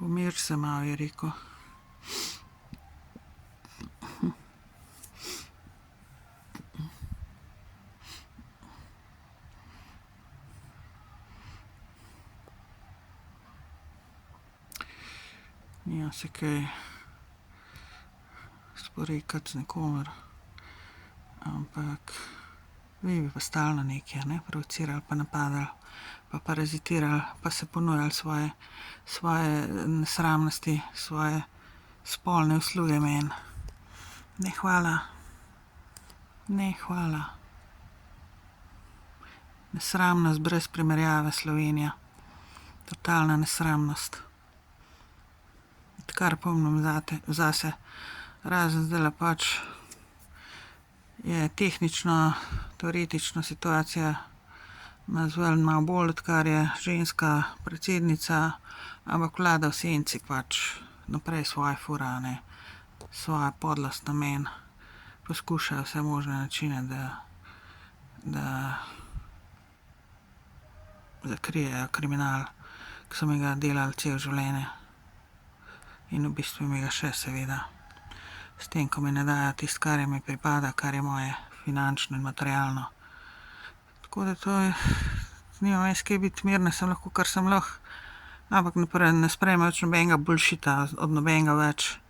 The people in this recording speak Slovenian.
Umir se malo, je rekel. Nima se kaj sporekati z nikomer, ampak vi bi pa stalno nekaj, ne, provocirali pa napadali, pa parazitirali, pa se ponujali svoje nesramnosti, svoje spolne usluge meni. Ne, hvala. Ne, hvala. Nesramnost brez primerjave, Slovenija. Totalna nesramnost. Odkar pomnim zase, razen zdajle pač je tehnično, teoretično situacija nazval malo bolj, odkar je ženska predsednica, ampak vlada v senci pač naprej svoje fura, ne, svojo podlost namen, poskuša vse možne načine, da zakrijejo kriminal, ki so mi ga delali celo življenje. In v bistvu mi ga še, seveda. S tem, ko mi ne dajo tisto, kar mi pripada, kar je moje, finančno in materialno. Tako da to je, nimam jaz kaj biti mirna, sem lahko, kar sem lahko, ampak ne sprejmem več nobenega bullshita od nobenega več.